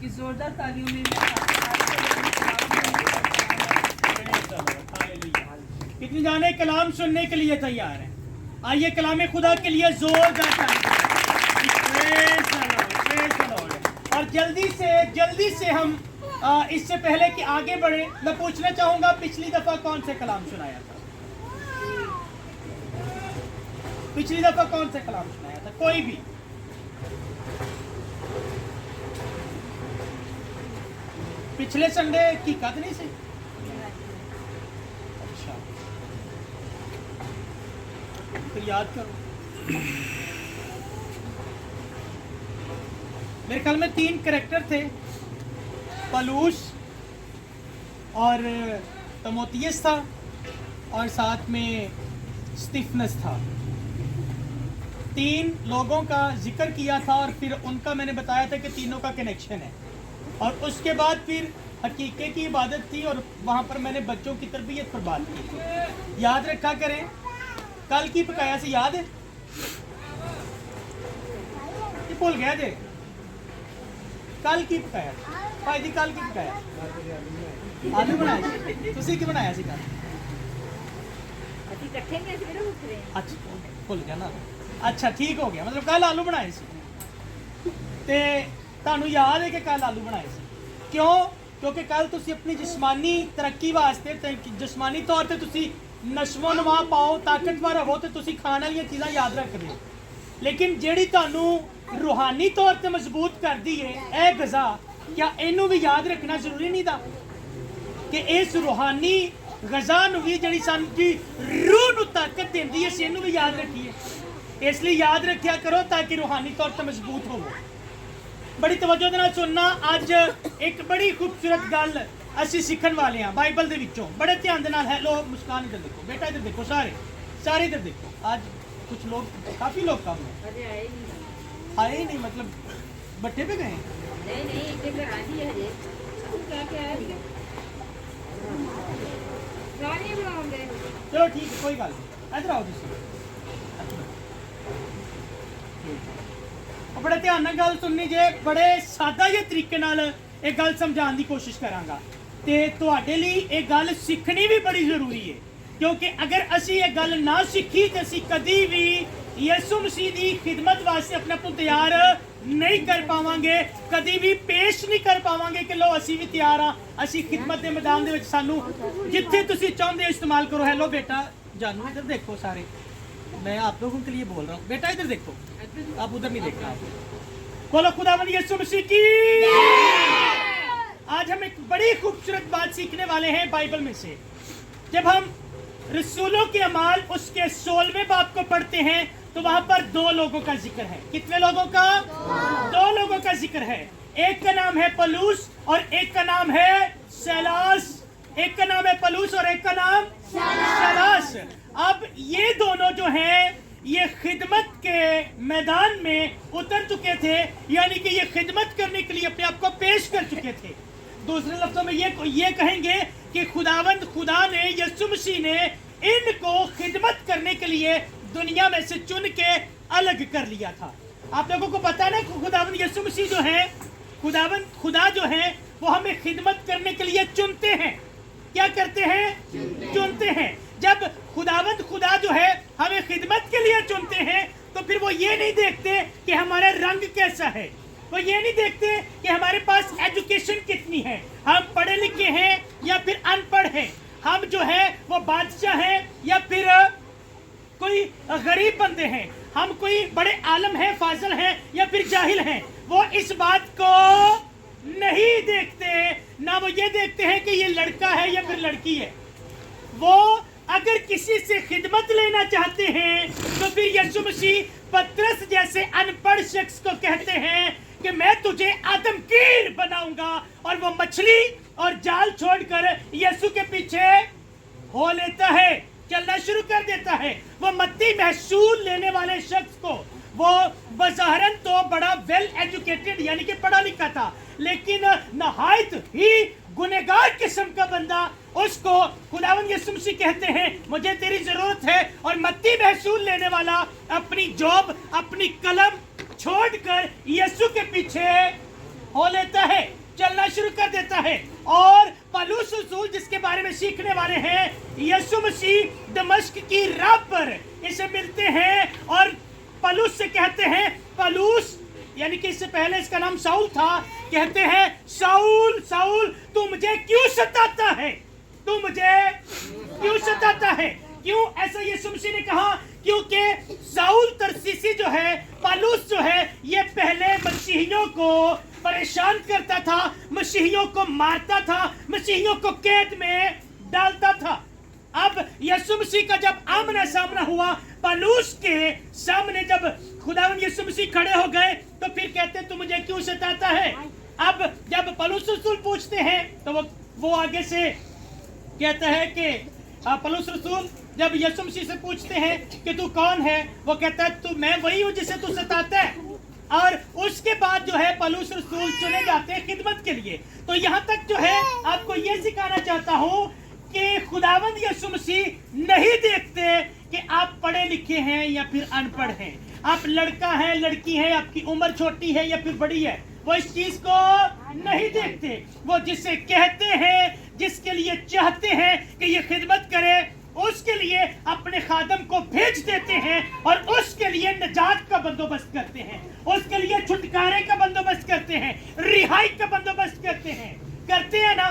की जोरदार तालियों में कितने जाने कलाम सुनने के लिए तैयार हैं? आइए कलाम खुदा के लिए जोरदार तालियां। और जल्दी से हम इससे पहले कि आगे बढ़े, मैं पूछना चाहूंगा पिछली दफा कौन से कलाम सुनाया था? पिछली दफा कौन से कलाम सुनाया था? कोई भी? पिछले संडे की कदनी से? अच्छा, फिर याद करो। मेरे ख्याल में 3 कैरेक्टर थे, पलूस और तमोथियस था और साथ में स्टीफनस था। 3 लोगों का जिक्र किया था और फिर उनका मैंने बताया था कि तीनों का कनेक्शन है। और उसके बाद फिर हकीके की इबादत थी और वहाँ पर मैंने बच्चों की तरबियत पर बात की थी। याद रखा करें। कल की पकाया से याद है? ये भूल गया जे? कल की पकाया भाई जी, कल की पकाया आलू बनाए तुसी की बनाया सी कल? अच्छा भूल गया ना। अच्छा ठीक हो गया, मतलब कल आलू बनाए सी ते ਤੁਹਾਨੂੰ याद है कि कल आलू बनाए सी। क्यों? क्योंकि कल तुसी अपनी जिस्मानी तरक्की वास्ते जिस्मानी तौर पर तुसी नशो नवा पाओ, ताकतवर हो तो तुसी खाने वाली चीज़ां याद रखते हो, लेकिन जेड़ी तुहानू रूहानी तौर पर मजबूत करती है यह गज़ा, क्या इनू भी याद रखना जरूरी नहीं था कि इस रूहानी गज़ा नू भी जिहड़ी साडी रूह नू ताकत देंदी है इनू भी याद रखिए। इसलिए याद रखिया करो ताकि रूहानी तौर पर मजबूत हो। बड़ी तवज्जो दे नाल सुनना। अज एक बड़ी खूबसूरत गल असीं सीखण वाले हैं बाइबल दे विचों। बड़े ध्यान दे नाल है। लो मुस्कान इधर देखो, बेटा इधर देखो, सारे इधर देखो। आज कुछ लोग, काफी लोग कम हैं, आए ही नहीं, मतलब बट्टे पे गए? चलो ठीक है, कोई गल नहीं, इधर आओ तुसीं। बड़े ध्यान नाल गल सुननी जे। बड़े सादा जे तरीके नाल एक गल समझाने की कोशिश करांगा ते तुहाडे लई एक गल सीखनी भी बड़ी जरूरी है, क्योंकि अगर असी ये गल ना सीखी तो असी कदी भी यीशु मसीह की खिदमत वास्ते अपने आप को तैयार नहीं कर पावांगे, कदी भी पेश नहीं कर पावांगे कि लो असी भी तैयार हाँ, असी खिदमत के मैदान दे विच सानू जिथे तुसी चाहते हो इस्तेमाल करो। हेलो बेटा जानू इधर देखो, सारे मैं आप लोगों के लिए बोल रहा हूँ। बेटा इधर देखो, आप उधर नहीं देखना। बोलो खुदावंद यीशु मसीह की। आज हम एक बड़ी खूबसूरत बात सीखने वाले हैं बाइबल में से। जब हम रसूलों के अमाल उसके 16वें बाब को पढ़ते हैं तो वहां पर 2 लोगों का जिक्र है। कितने लोगों का? 2 लोगों का जिक्र है। एक का नाम है पलूस और एक का नाम है सैलास। एक का नाम है पलूस और एक का नाम सैलास। अब ये दोनों जो हैं ये खिदमत के मैदान में उतर चुके थे, यानी कि ये खिदमत करने के लिए अपने आप को पेश कर चुके थे। दूसरे लफ्जों में ये कहेंगे कि खुदावंद खुदा ने, यीशु मसीह ने इनको खिदमत करने के लिए दुनिया में से चुन के अलग कर लिया था। आप लोगों को पता ना खुदावंद यीशु मसीह जो है, खुदावंद खुदा जो है वो हमें खिदमत करने के लिए चुनते हैं। क्या करते हैं? चुनते हैं। जब खुदावंद खुदा जो है हमें खिदमत के लिए चुनते हैं तो फिर वो ये नहीं देखते कि हमारा रंग कैसा है, वो ये नहीं देखते कि हमारे पास एजुकेशन कितनी है, हम पढ़े लिखे हैं या फिर अनपढ़ हैं, हम जो है वो बादशाह हैं या फिर कोई गरीब बंदे हैं, हम कोई बड़े आलम हैं, फाजिल हैं या फिर जाहिल हैं। वो इस बात को नहीं देखते। ना वो ये देखते हैं कि ये लड़का है या फिर लड़की है। वो अगर किसी से खिदमत लेना चाहते हैं तो फिर यीशु मसीह पतरस जैसे अनपढ़ शख्स को कहते हैं कि मैं तुझे आदमगीर बनाऊंगा, और वो मछली और जाल छोड़कर यीशु के पीछे हो लेता है, चलना शुरू कर देता है। वो मत्ती महसूल लेने वाले शख्स को, वो बज़ाहरन तो बड़ा वेल एजुकेटेड यानी कि पढ़ा लिखा था, लेकिन नहायत ही गुनहगार किस्म का बंदा, उसको खुदावंद यीशु मसीह कहते हैं मुझे तेरी जरूरत है। और मत्ती महसूल लेने वाला अपनी जॉब, अपनी कलम छोड़कर यीशु के पीछे हो लेता है, चलना शुरू कर देता है। और पौलुस रसूल जिसके बारे में सीखने वाले हैं, यीशु मसीह दमिश्क की राह पर इसे मिलते हैं और पौलुस से कहते हैं, पौलुस यानी कि इससे पहले इसका नाम शाऊल था, कहते हैं शाऊल शाऊल तू मुझे क्यों सताता है, तू मुझे क्यों सताता है। क्यों ऐसा यीशु मसीह ने कहा? क्योंकि शाऊल तर्सीसी जो है, पौलुस जो है, ये पहले मसीहियों को परेशान करता था, मसीहियों को मारता था, मसीहियों को कैद में डालता था। अब यीशु मसीह का जब आमना सामना हुआ, पौलुस के सामने जब खुदावंद यीशु मसीह खड़े हो गए, तो फिर कहते तू मुझे क्यों सताता है। अब जब पौलुस रसूल पूछते हैं तो वो आगे से कहता है कि पौलुस रसूल जब यीशु मसीह से पूछते हैं कि तू कौन है, वो कहता है तू मैं वही हूँ जिसे तू सताता है। और उसके बाद जो है पौलुस रसूल चुने जाते हैं खिदमत के लिए। तो यहाँ तक जो है आपको ये सिखाना चाहता हूँ कि खुदावंद यीशु मसीह नहीं देखते कि आप पढ़े लिखे हैं या फिर अनपढ़ हैं, आप लड़का है लड़की है, आपकी उम्र छोटी है या फिर बड़ी है, वो इस चीज को नहीं देखते। वो जिसे कहते हैं, जिसके लिए चाहते हैं कि ये खिदमत करे, उसके लिए अपने खादम को भेज देते हैं और उसके लिए निजात का बंदोबस्त करते हैं, उसके लिए छुटकारे का बंदोबस्त करते हैं, रिहाई का बंदोबस्त करते हैं। करते हैं ना,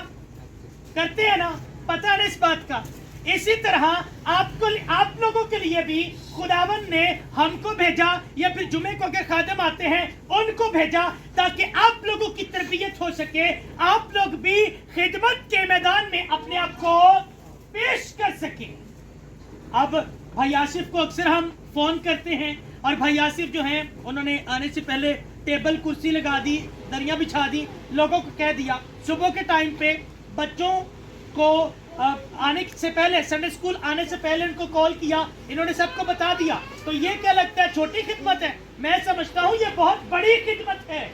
करते हैं ना, पता है इस बात का। इसी तरह आप लोगों के लिए भी खुदावन ने हमको भेजा, या फिर जुमे को के खादम आते हैं उनको भेजा, ताकि आप लोगों की तरबियत हो सके, आप लोग भी खिदमत के मैदान में अपने आप को पेश कर सके। अब भाई आसिफ को अक्सर हम फोन करते हैं और भाई आसिफ जो हैं उन्होंने आने से पहले टेबल कुर्सी लगा दी, दरिया बिछा दी, लोगों को कह दिया सुबह के टाइम पे बच्चों को आने से पहले, संडे स्कूल आने से पहले उनको कॉल किया, इन्होंने सबको बता दिया। तो ये क्या लगता है छोटी खिदमत है? मैं समझता हूँ ये बहुत बड़ी खिदमत है।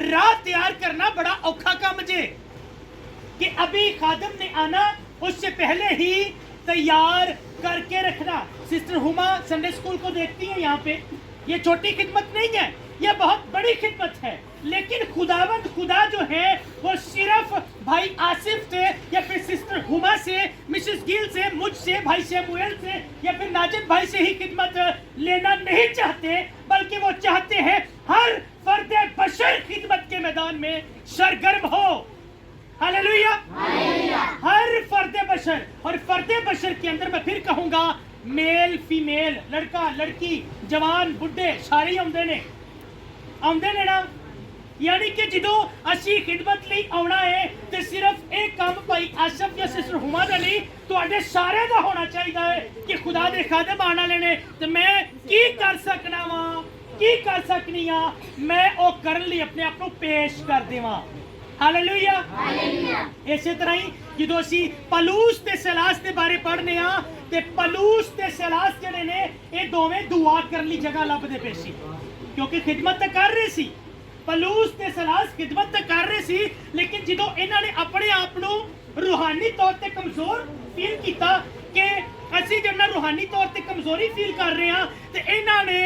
राह तैयार करना बड़ा औखा काम मुझे, कि अभी खादम ने आना उससे पहले ही तैयार करके रखना। सिस्टर हुमा संडे स्कूल को देखती है यहाँ पे, ये छोटी खिदमत नहीं है, ये बहुत बड़ी खिदमत है। लेकिन खुदावंद खुदा जो है वो सिर्फ भाई आसिफ से या फिर सिस्टर हुमा से, मिसेस गिल से, मुझसे, भाई शैमुएल से या फिर नाजिद भाई से ही खिदमत लेना नहीं चाहते, बल्कि वो चाहते हैं हर फर्द बशर खिदमत के मैदान में सरगर्म हो। हालेलुया, हर फर्द बशर। और फर्द बशर के अंदर मैं फिर कहूंगा मेल फीमेल, लड़का लड़की, जवान बुढ़े सारे आउंदे ने ना। यानी कि ਜਦੋਂ ਅਸੀਂ ਖਿਦਮਤ ਲਈ ਆਉਣਾ ਹੈ ਤੇ ਸਿਰਫ ਇਹ ਕੰਮ ਭਾਈ ਆਸਫ ਜਾਂ ਸਿਸਟਰ ਹੁਮਾ ਦਾ ਨਹੀਂ, ਤੁਹਾਡੇ ਸਾਰੇ ਦਾ ਹੋਣਾ ਚਾਹੀਦਾ ਹੈ ਕਿ ਖੁਦਾ ਦੇ ਖਾਦਮ ਆਣ ਵਾਲੇ ਨੇ ਤੇ ਮੈਂ ਕੀ ਕਰ ਸਕਣਾ ਵਾਂ, ਕੀ ਕਰ ਸਕਨੀ ਆ, ਮੈਂ ਉਹ ਕਰਨ ਲਈ ਆਪਣੇ ਆਪ ਨੂੰ ਪੇਸ਼ ਕਰ ਦੇਵਾਂ। Hallelujah, hallelujah. ਇਸੇ ਤਰ੍ਹਾਂ ਹੀ ਜਦੋਂ ਅਸੀਂ ਪਲੂਸ ਤੇ ਸਿਲਾਸ ਦੇ ਬਾਰੇ ਪੜ੍ਹਨੇ ਆ ਤੇ ਪਲੂਸ ਤੇ ਸਿਲਾਸ ਜਿਹੜੇ ਨੇ ਇਹ ਦੋਵੇਂ ਦੁਆ ਕਰਨ ਲਈ ਜਗ੍ਹਾ ਲੱਭਦੇ ਪਏ ਸੀ, ਕਿਉਂਕਿ ਖਿਦਮਤ ਤਾਂ ਕਰ ਰਹੇ ਸੀ। पलूस ते सलास खिदमत तो कर रहे सी, लेकिन जो इन्होंने अपने आप को रूहानी तौर पर कमजोर फील किया कि असी जो रूहानी तौर पर कमजोरी फील कर रहे हैं, तो इन्होंने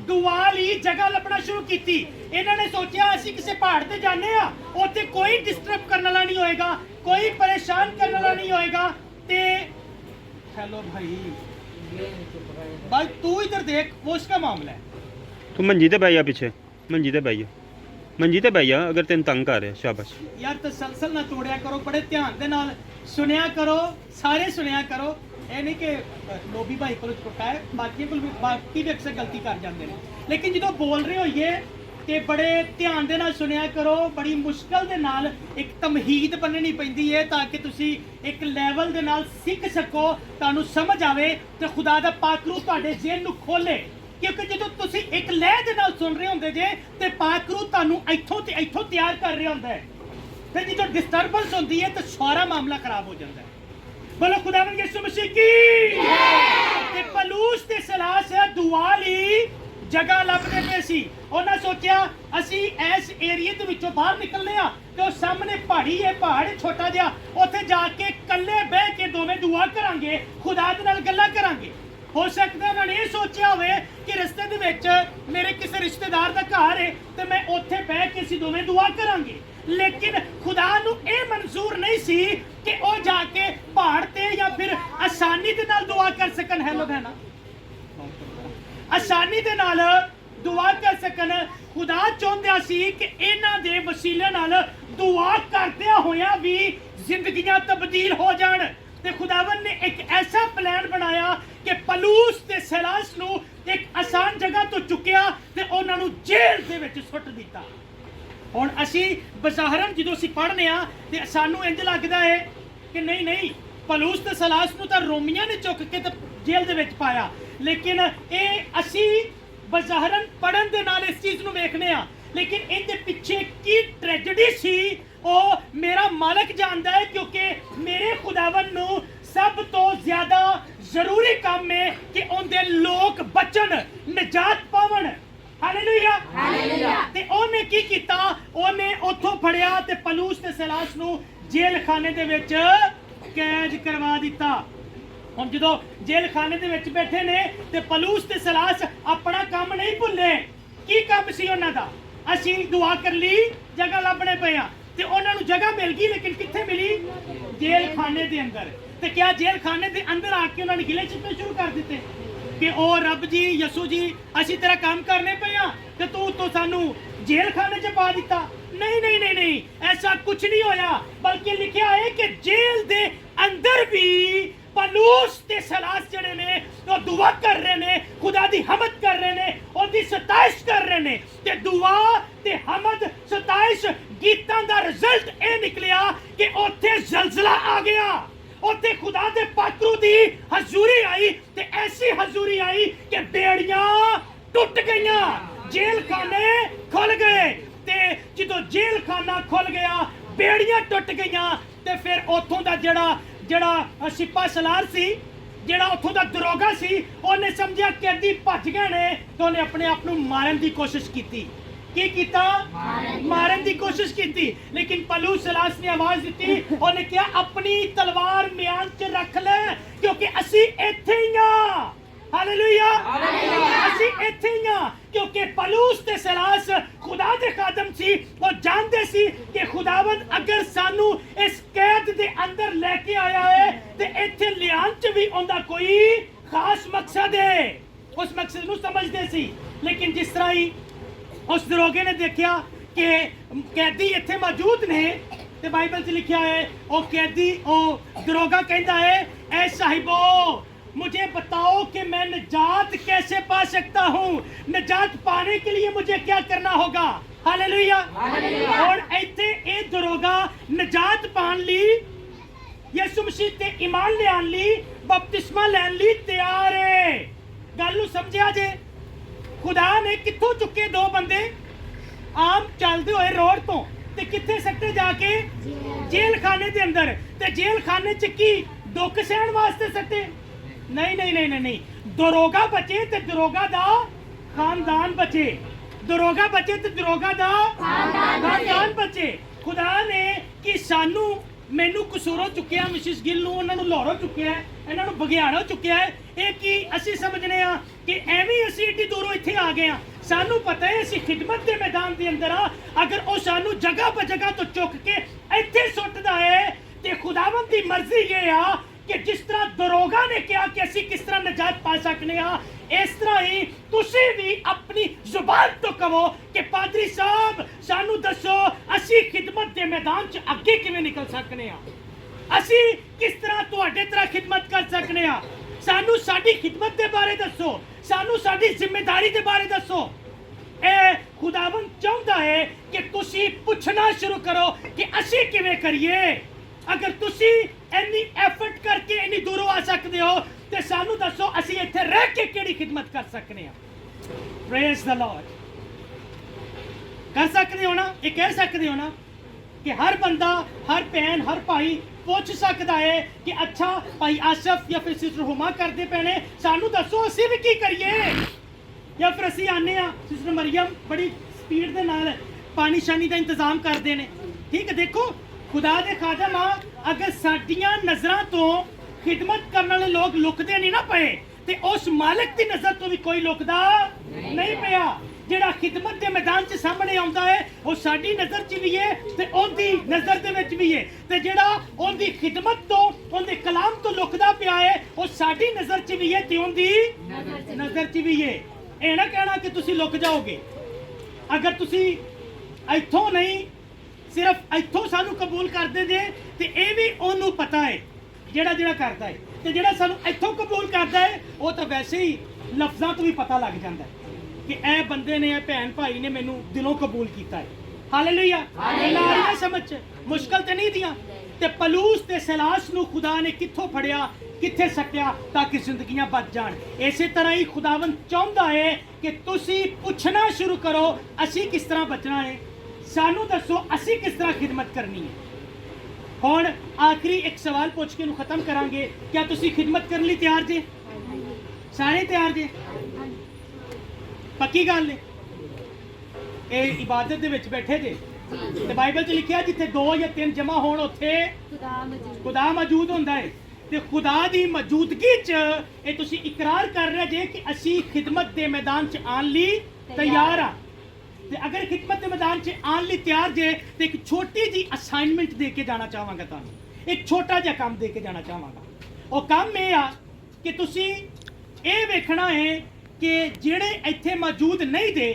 दुआ ली जगह लभना शुरू की। इन्होंने सोचा असी किसी पहाड़ से जाने उत्थे कोई डिस्टर्ब करने वाला नहीं होएगा, कोई परेशान करने वाला नहीं होएगा। ते हेलो भाई तू इधर देख, वो उसका मामला है। तू मंजी ते बैठा, पीछे मंजी ते बैठा, मंजी ते बैठा, अगर तेन तंग कर रहे शाबाश यार। तसलसल ना तोड़िया करो, बड़े ध्यान दे नाल सुनिया करो, सारे सुनिया करो। ये नहीं कि लोभी भाई को छुट्टा है, बाकी भी अक्सर गलती कर जाते हैं, लेकिन जो बोल रहे होइए ते बड़े ध्यान दे नाल सुनिया करो। बड़ी मुश्किल दे नाल एक तमहीद बननी पैंदी है ताकि तुसी एक लैवल दे नाल सीख सको, तुहानू समझ आवे ते खुदा दा पाक रूह तुहाडे ज़हन नू खोले। क्योंकि जो तुसी एक लय दे नाल सुन रहे होंदे जे ते पाक रूह तुहानू इत्थों ते इत्थों तैयार कर रहा होंदा है, फिर जो डिस्टर्बेंस होंदी है तो सारा मामला खराब हो जाता है। बोलो खुदावंद यीशु मसीह की। ते पलूस ते सलास दुआ ली जगह लभदे पे सी। उन्हें सोचा असी इस एरिए दे विचों बाहर निकलने आ ते सामने पहाड़ी है, पहाड़ छोटा जिहा, उत्थे जाके कल्ले बह के दोवें दुआ करांगे, खुदा दे नाल गल्लां करांगे। ਹੋ ਸਕਦਾ ਉਹਨਾਂ ਨੇ ਇਹ ਸੋਚਿਆ ਹੋਵੇ ਕਿ ਰਸਤੇ ਦੇ ਵਿੱਚ ਮੇਰੇ ਕਿਸੇ ਰਿਸ਼ਤੇਦਾਰ ਦਾ ਘਰ ਹੈ ਤੇ ਮੈਂ ਉੱਥੇ ਬਹਿ ਕੇ ਅਸੀਂ ਦੋਵੇਂ ਦੁਆ ਕਰਾਂਗੇ, ਲੇਕਿਨ ਖੁਦਾ ਨੂੰ ਇਹ ਮਨਜ਼ੂਰ ਨਹੀਂ ਸੀ ਕਿ ਉਹ ਜਾ ਕੇ ਪਹਾੜ ਤੇ ਜਾਂ ਫਿਰ ਆਸਾਨੀ ਦੇ ਨਾਲ ਦੁਆ ਕਰ ਸਕਣ। ਹੈਲੋ ਬਹਿਣਾ, ਆਸਾਨੀ ਦੇ ਨਾਲ ਦੁਆ ਕਰ ਸਕਣ। ਖੁਦਾ ਚਾਹੁੰਦਾ ਸੀ ਕਿ ਇਹਨਾਂ ਦੇ ਵਸੀਲੇ ਨਾਲ ਦੁਆ ਕਰਦਿਆਂ ਹੋਇਆਂ ਵੀ ਜ਼ਿੰਦਗੀਆਂ ਤਬਦੀਲ ਹੋ ਜਾਣ। ਤੇ ਖੁਦਾਵੰਦ ਨੇ ਇੱਕ ਐਸਾ ਪਲਾਨ ਬਣਾਇਆ ਕਿ ਪਲੂਸ ਤੇ ਸੈਲਾਸ ਨੂੰ ਇੱਕ ਆਸਾਨ ਜਗ੍ਹਾ ਤੋਂ ਚੁੱਕਿਆ ਤੇ ਉਹਨਾਂ ਨੂੰ ਜੇਲ੍ਹ ਦੇ ਵਿੱਚ ਸੁੱਟ ਦਿੱਤਾ। ਹੁਣ ਅਸੀਂ ਬਜ਼ਾਹਰਨ ਜਦੋਂ ਅਸੀਂ ਪੜ੍ਹਨੇ ਆ ਤੇ ਸਾਨੂੰ ਇੰਜ ਲੱਗਦਾ ਹੈ ਕਿ ਨਹੀਂ ਪਲੂਸ ਤੇ ਸੈਲਾਸ ਨੂੰ ਤਾਂ ਰੋਮੀਆਂ ਨੇ ਚੁੱਕ ਕੇ ਤੇ ਜੇਲ੍ਹ ਦੇ ਵਿੱਚ ਪਾਇਆ, ਲੇਕਿਨ ਇਹ ਅਸੀਂ ਬਜ਼ਾਹਰਨ ਪੜ੍ਹਨ ਦੇ ਨਾਲ ਇਸ ਚੀਜ਼ ਨੂੰ ਵੇਖਨੇ ਆ, ਲੇਕਿਨ ਇਹਦੇ ਪਿੱਛੇ ਕੀ ਟ੍ਰੈਜੇਡੀ ਸੀ ਉਹ ਮੇਰਾ ਮਾਲਕ ਜਾਣਦਾ ਹੈ, ਕਿਉਂਕਿ ਮੇਰੇ ਖੁਦਾਵੰਦ ਨੂੰ ਸਭ ਤੋਂ ਜ਼ਿਆਦਾ ਜ਼ਰੂਰੀ ਕੰਮ ਹੈ ਕਿ ਉਹਦੇ ਲੋਕ ਬਚਣ, ਨਜਾਤ ਪਾਵਣ। Hallelujah, hallelujah. ਤੇ ਉਹਨੇ ਕੀ ਕੀਤਾ, ਉਹਨੇ ਉੱਥੋਂ ਫੜਿਆ ਤੇ ਪਲੂਸ ਤੇ ਸੈਲਾਸ ਨੂੰ ਜੇਲ੍ਹ ਖਾਨੇ ਦੇ ਵਿੱਚ ਕੈਦ ਕਰਵਾ ਦਿੱਤਾ। ਹੁਣ ਜਦੋਂ ਜੇਲ੍ਹ ਖਾਨੇ ਦੇ ਵਿੱਚ ਬੈਠੇ ਨੇ ਤੇ ਪਲੂਸ ਤੇ ਸੈਲਾਸ ਆਪਣਾ ਕੰਮ ਨਹੀਂ ਭੁੱਲੇ। ਕੀ ਕੰਮ ਸੀ ਉਹਨਾਂ ਦਾ? ਅਸੀਂ ਦੁਆ ਕਰ ਲਈ, ਜਗ੍ਹਾ ਲੱਭਣੇ ਪਏ ਆ ਤੇ ਉਹਨਾਂ ਨੂੰ ਜਗ੍ਹਾ ਮਿਲ ਗਈ, ਲੇਕਿਨ ਕਿੱਥੇ ਮਿਲੀ? ਜੇਲ੍ਹ ਖਾਨੇ ਦੇ ਅੰਦਰ। ਤੇ ਕਿਆ ਜੇਲ੍ਹ ਖਾਨੇ ਦੇ ਅੰਦਰ ਆ ਕੇ ਉਹਨਾਂ ਨੇ ਗਿਲੇ ਚਿੱਟੇ ਸ਼ੁਰੂ ਕਰ ਦਿੱਤੇ ਕਿ ਉਹ ਰੱਬ ਜੀ, ਯਸੂ ਜੀ, ਅਸੀਂ ਤੇਰਾ ਕੰਮ ਕਰਨੇ ਪਏ ਆ ਤੇ ਤੂੰ ਸਾਨੂੰ ਜੇਲ੍ਹ ਖਾਨੇ 'ਚ ਪਾ ਦਿੱਤਾ? ਨਹੀਂ, ਐਸਾ ਕੁਝ ਨਹੀਂ ਹੋਇਆ, ਬਲਕਿ ਲਿਖਿਆ ਹੈ ਕਿ ਜੇਲ੍ਹ ਦੇ ਅੰਦਰ ਵੀ ਪਲੂਸ ਤੇ ਸੈਲਾਸ ਜਿਹੜੇ ਨੇ ਉਹ ਦੁਆ ਕਰ ਰਹੇ ਨੇ, ਖੁਦਾ ਦੀ ਹਮਦ ਕਰ ਰਹੇ ਨੇ, ਉਹਦੀ ਸਤਾਇਸ਼ ਕਰ ਰਹੇ ਨੇ। ਤੇ ਦੁਆ ਤੇ ਹਮਦ, ਸਤਾਇਸ਼ ਗੀਤਾਂ ਦਾ ਰਿਜ਼ਲਟ ਇਹ ਨਿਕਲਿਆ ਕਿ ਉੱਥੇ ਜ਼ਲਜ਼ਲਾ ਆ ਗਿਆ, ਉੱਥੇ ਖੁਦਾ ਦੇ ਪਾਤਰੂ ਦੀ ਹਜ਼ੂਰੀ ਆਈ ਤੇ ਐਸੀ ਹਜ਼ੂਰੀ ਆਈ ਕਿ ਬੇੜੀਆਂ ਟੁੱਟ ਗਈਆਂ, ਜੇਲ੍ਹ ਖਾਨੇ ਖੁੱਲ ਗਏ। ਤੇ ਜਦੋਂ ਜੇਲ੍ਹ ਖਾਨਾ ਖੁੱਲ ਗਿਆ, ਬੇੜੀਆਂ ਟੁੱਟ ਗਈਆਂ ਤੇ ਫਿਰ ਉੱਥੋਂ ਦਾ ਜਿਹੜਾ ਸਿਪਾ ਸਲਾਰ ਸੀ, ਜਿਹੜਾ ਉੱਥੋਂ ਦਾ ਦਰੋਗਾ ਸੀ, ਉਹਨੇ ਸਮਝਿਆ ਕੈਦੀ ਭੱਜ ਗਏ ਨੇ ਤੇ ਉਹਨੇ ਆਪਣੇ ਆਪ ਨੂੰ ਮਾਰਨ ਦੀ ਕੋਸ਼ਿਸ਼ ਕੀਤੀ। ਕੀ ਕੀਤਾ? ਮਾਰਨ ਦੀ ਕੋਸ਼ਿਸ਼ ਕੀਤੀ। ਲੇਕਿਨ ਪਲੂਸ ਸੈਲਾਸ ਨੇ ਆਵਾਜ਼ ਦਿੱਤੀ, ਉਹਨੇ ਕਿਹਾ ਆਪਣੀ ਤਲਵਾਰ ਮਿਆਨ 'ਚ ਰੱਖ ਲੈ, ਕਿਉਂਕਿ ਅਸੀਂ ਇੱਥੇ ਹੀ ਆ। ਹਾਲੇਲੂਇਆ, ਅਸੀਂ ਇੱਥੇ ਹੀ ਆ, ਕਿਉਂਕਿ ਪਲੂਸ ਤੇ ਸੈਲਾਸ ਖੁਦਾ ਦੇ ਖਾਦਮ ਸੀ। ਉਹ ਜਾਣਦੇ ਸੀ ਕਿ ਖੁਦਾਵੰਦ ਅਗਰ ਸਾਨੂੰ ਇਸ ਕੈਦ ਦੇ ਅੰਦਰ ਲੈ ਕੇ ਆਇਆ ਹੈ ਤੇ ਇੱਥੇ ਲਿਆਉਣ 'ਚ ਵੀ ਉਹਦਾ ਕੋਈ ਖਾਸ ਮਕਸਦ ਹੈ। ਉਸ ਮਕਸਦ ਨੂੰ ਸਮਝਦੇ ਸੀ। ਲੇਕਿਨ ਜਿਸ ਤਰ੍ਹਾਂ ਹੀ ਉਸ ਦਰੋਗੇ ਨੇ ਦੇਖਿਆ ਕਿ ਕੈਦੀ ਇੱਥੇ ਮੌਜੂਦ ਨੇ ਤੇ ਬਾਈਬਲ 'ਚ ਲਿਖਿਆ ਹੈ ਉਹ ਕੈਦੀ, ਉਹ ਦਰੋਗਾ ਕਹਿੰਦਾ ਹੈ, ਐ ਸਾਹਿਬੋ मुझे बताओ कि मैं निजात कैसे पा सकता हूँ, निजात पाने के लिए मुझे क्या करना होगा। हालेलुया। और ऐसे ए दरोगा निजात पान ली, यसु मसीह ते ईमान ले आन ली, बपतिस्मा लैन ली तैयार है। गल नूं समझिया जे? खुदा ने कित्थों चुके दो बंदे आम चलते हुए रोड तो ते कित्थे सट्टे जाके जेल खाने दे अंदर, ते जेल खाने च की दुख सहन वास्ते सट्टे? नहीं, दरोगा बचे ते दरोगा दा खानदान बचे, दरोगा बचे ते दरोगा दा खानदान बचे। खुदा ने कि सानू मैनू कसूरों चुकिया, मिसिस गिल नूं उन्हां नूं लाहौरों चुकिया, इन्हां नूं बघियाड़ों चुकिया है। ये कि असीं समझने आ कि एवें असीं एडी दूरों इत्थे आ गए आ। सानू पता है असीं खिदमत के मैदान के अंदर आ। अगर वो सानू जगह ब जगह तो चुक के इत्थे सुट्टदा है ते खुदावंद दी मर्जी ये आ कि जिस तरह दरोगा ने कहा कि असी किस तरह निजात पा सकने हाँ, इस तरह ही तुसी भी अपनी जुबान तो कहो कि पादरी साहब सानू दसो असी खिदमत के मैदान च अगे किवें निकल सकने हाँ, असी किस तरह तुहाडे तरह खिदमत कर सकने हाँ। सानू साडी खिदमत के बारे दसो, सानू साडी जिम्मेदारी के बारे दसो। ए खुदावंद चाहता है कि तुसी पुछना शुरू करो कि असी किवें करिए। अगर तुसी इन्नी एफर्ट करके इन्नी दूरों आ सकते हो तो सानू दसो असी इत्थे रह के केड़ी खिदमत कर सकने हैं। Praise the Lord. कर सकते हो ना, ये कह सकते हो ना कि हर बंदा, हर भैन, हर भाई पूछ सकता है कि अच्छा भाई आशफ या फिर सिस्टर हुमा करते पे ने, सानू दसो असी भी की करिए। या फिर असी आने सिस्टर मरियम बड़ी स्पीड दे नाल पानी शानी का इंतजाम करते हैं। ठीक है, देखो खुदा दे खादम आ, अगर साडियां नजरां तो खिदमत करने वाले लोग लुकते नहीं ना पे ਤੇ ਉਸ ਮਾਲਕ ਦੀ ਨਜ਼ਰ ਤੋਂ ਵੀ ਕੋਈ ਲੁਕਦਾ ਨਹੀਂ ਪਿਆ। ਜਿਹੜਾ ਖਿਦਮਤ ਦੇ ਮੈਦਾਨ 'ਚ ਸਾਹਮਣੇ ਆਉਂਦਾ ਹੈ ਉਹ ਸਾਡੀ ਨਜ਼ਰ 'ਚ ਵੀ ਹੈ ਤੇ ਉਹਦੀ ਨਜ਼ਰ ਦੇ ਵਿੱਚ ਵੀ ਹੈ, ਤੇ ਜਿਹੜਾ ਉਹਦੀ ਖਿਦਮਤ ਤੋਂ ਉਹਦੇ ਕਲਾਮ ਤੋਂ ਲੁਕਦਾ ਪਿਆ ਹੈ ਉਹ ਸਾਡੀ ਨਜ਼ਰ 'ਚ ਵੀ ਹੈ ਤੇ ਉਹਦੀ ਨਜ਼ਰ 'ਚ ਵੀ ਹੈ। ਇਹ ਨਾ ਕਹਿਣਾ ਕਿ ਤੁਸੀਂ ਲੁਕ ਜਾਓਗੇ। ਅਗਰ ਤੁਸੀਂ ਇੱਥੋਂ ਨਹੀਂ ਸਿਰਫ ਇੱਥੋਂ ਸਾਨੂੰ ਕਬੂਲ ਕਰਦੇ ਜੇ ਤੇ ਇਹ ਵੀ ਉਹਨੂੰ ਪਤਾ ਹੈ ਜਿਹੜਾ ਕਰਦਾ ਹੈ, ਤੇ ਜਿਹੜਾ ਸਾਨੂੰ ਇੱਥੋਂ ਕਬੂਲ ਕਰਦਾ ਹੈ ਉਹ ਤਾਂ ਵੈਸੇ ਹੀ ਲਫ਼ਜ਼ਾਂ ਤੋਂ ਵੀ ਪਤਾ ਲੱਗ ਜਾਂਦਾ ਹੈ ਕਿ ਇਹ ਬੰਦੇ ਨੇ, ਇਹ ਭੈਣ ਭਾਈ ਨੇ ਮੈਨੂੰ ਦਿਲੋਂ ਕਬੂਲ ਕੀਤਾ ਹੈ। ਹਾਲੇਲੂਇਆ। ਹਾਲੇਲੂਇਆ। ਸਮਝ ਮੁਸ਼ਕਲ ਤੇ ਨਹੀਂ ਦੀਆਂ। ਤੇ ਪਲੂਸ ਤੇ ਸਿਲਾਸ ਨੂੰ ਖੁਦਾ ਨੇ ਕਿੱਥੋਂ ਫੜਿਆ, ਕਿੱਥੇ ਸੱਟਿਆ ਤਾਂ ਕਿ ਜ਼ਿੰਦਗੀਆਂ ਬਚ ਜਾਣ। ਇਸੇ ਤਰ੍ਹਾਂ ਹੀ ਖੁਦਾਵੰਦ ਚਾਹੁੰਦਾ ਹੈ ਕਿ ਤੁਸੀਂ ਪੁੱਛਣਾ ਸ਼ੁਰੂ ਕਰੋ, ਅਸੀਂ ਕਿਸ ਤਰ੍ਹਾਂ ਬਚਣਾ ਹੈ, ਸਾਨੂੰ ਦੱਸੋ ਅਸੀਂ ਕਿਸ ਤਰ੍ਹਾਂ ਖਿਦਮਤ ਕਰਨੀ ਹੈ। ਹੁਣ ਆਖਰੀ ਇੱਕ ਸਵਾਲ ਪੁੱਛ ਕੇ ਇਹਨੂੰ ਖਤਮ ਕਰਾਂਗੇ। ਕਿਆ ਤੁਸੀਂ ਖਿਦਮਤ ਕਰਨ ਲਈ ਤਿਆਰ ਜੇ? ਸਾਰੇ ਤਿਆਰ ਜੇ? ਪੱਕੀ ਗੱਲ ਹੈ। ਇਹ ਇਬਾਦਤ ਦੇ ਵਿੱਚ ਬੈਠੇ ਜੇ ਤੇ ਬਾਈਬਲ 'ਚ ਲਿਖਿਆ ਜਿੱਥੇ 2 ਜਾਂ 3 ਜਮਾ ਹੋਣ ਉੱਥੇ ਖੁਦਾ ਮੌਜੂਦ ਹੁੰਦਾ ਹੈ। ਤੇ ਖੁਦਾ ਦੀ ਮੌਜੂਦਗੀ 'ਚ ਇਹ ਤੁਸੀਂ ਇਕਰਾਰ ਕਰ ਰਹੇ ਜੇ ਕਿ ਅਸੀਂ ਖਿਦਮਤ ਦੇ ਮੈਦਾਨ 'ਚ ਆਉਣ ਲਈ ਤਿਆਰ ਆ। ਤੇ ਅਗਰ ਖਿਦਮਤ ਦੇ ਮੈਦਾਨ 'ਚ ਆਉਣ ਲਈ ਤਿਆਰ ਜੇ ਤੇ ਇੱਕ ਛੋਟੀ ਜੀ ਅਸਾਈਨਮੈਂਟ ਦੇ ਕੇ ਜਾਣਾ ਚਾਹਾਂਗਾ ਤੁਹਾਨੂੰ, ਇੱਕ ਛੋਟਾ ਜਿਹਾ ਕੰਮ ਦੇ ਕੇ ਜਾਣਾ ਚਾਹਾਂਗਾ। ਉਹ ਕੰਮ ਇਹ ਆ ਕਿ ਤੁਸੀਂ ਇਹ ਵੇਖਣਾ ਹੈ ਕਿ ਜਿਹੜੇ ਇੱਥੇ ਮੌਜੂਦ ਨਹੀਂ ਦੇ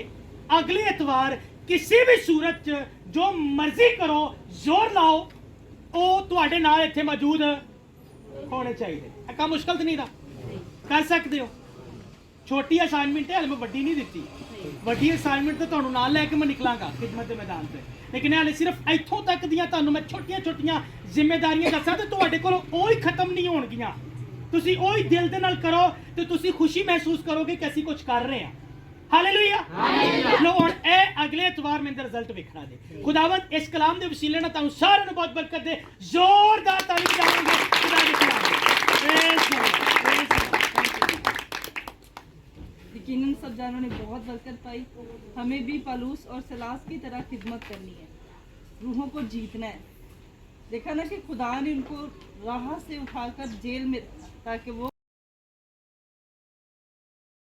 ਅਗਲੇ ਐਤਵਾਰ ਕਿਸੇ ਵੀ ਸੂਰਤ 'ਚ ਜੋ ਮਰਜ਼ੀ ਕਰੋ, ਜ਼ੋਰ ਲਾਓ, ਉਹ ਤੁਹਾਡੇ ਨਾਲ ਇੱਥੇ ਮੌਜੂਦ ਹੋਣੇ ਚਾਹੀਦੇ। ਇਹ ਕੰਮ ਮੁਸ਼ਕਲ ਤਾਂ ਨਹੀਂ ਦਾ, ਕਰ ਸਕਦੇ ਹੋ। ਛੋਟੀ ਅਸਾਈਨਮੈਂਟ ਹੈ, ਹਾਲੇ ਮੈਂ ਵੱਡੀ ਨਹੀਂ ਦਿੱਤੀ। ਵੱਡੀ ਅਸਾਈਨਮੈਂਟ ਤਾਂ ਤੁਹਾਨੂੰ ਨਾਲ ਲੈ ਕੇ ਮੈਂ ਨਿਕਲਾਂਗਾ ਖਿਦਮਤ ਦੇ ਮੈਦਾਨ ਤੇ, ਲੇਕਿਨ ਹਾਲੇ ਸਿਰਫ ਇੱਥੋਂ ਤੱਕ ਦੀਆਂ ਤੁਹਾਨੂੰ ਮੈਂ ਛੋਟੀਆਂ ਜ਼ਿੰਮੇਵਾਰੀਆਂ ਦੱਸਾਂ ਤੇ ਤੁਹਾਡੇ ਕੋਲ ਉਹ ਹੀ ਖਤਮ ਨਹੀਂ ਹੋਣਗੀਆਂ। ਤੁਸੀਂ ਉਹ ਹੀ ਦਿਲ ਦੇ ਨਾਲ ਕਰੋ ਤੇ ਤੁਸੀਂ ਖੁਸ਼ੀ ਮਹਿਸੂਸ ਕਰੋਗੇ ਕਿ ਅਸੀਂ ਕੁਝ ਕਰ ਰਹੇ ਹਾਂ। ਹਾਲੇਲੂਇਆ। ਲੋ ਹੁਣ ਇਹ ਅਗਲੇ ਐਤਵਾਰ ਮੈਂ ਰਿਜ਼ਲਟ ਵੇਖਣਾ ਜੇ। ਖੁਦਾਵੰਦ ਇਸ ਕਲਾਮ ਦੇ ਵਸੀਲੇ ਨਾਲ ਤੁਹਾਨੂੰ ਸਾਰਿਆਂ ਨੂੰ ਬਹੁਤ ਬਰਕਤ ਦੇ। ਜ਼ੋਰਦਾਰ ਤਾਲੀਮ ਦੇਵਾਂਗੇ ਖੁਦਾ ਦੇ यकीनन सब जानों ने बहुत बरकत पाई। हमें भी पलूस और सलास की तरह खिदमत करनी है, रूहों को जीतना है। देखा ना कि खुदा ने उनको राह से उठाकर जेल में ताकि वो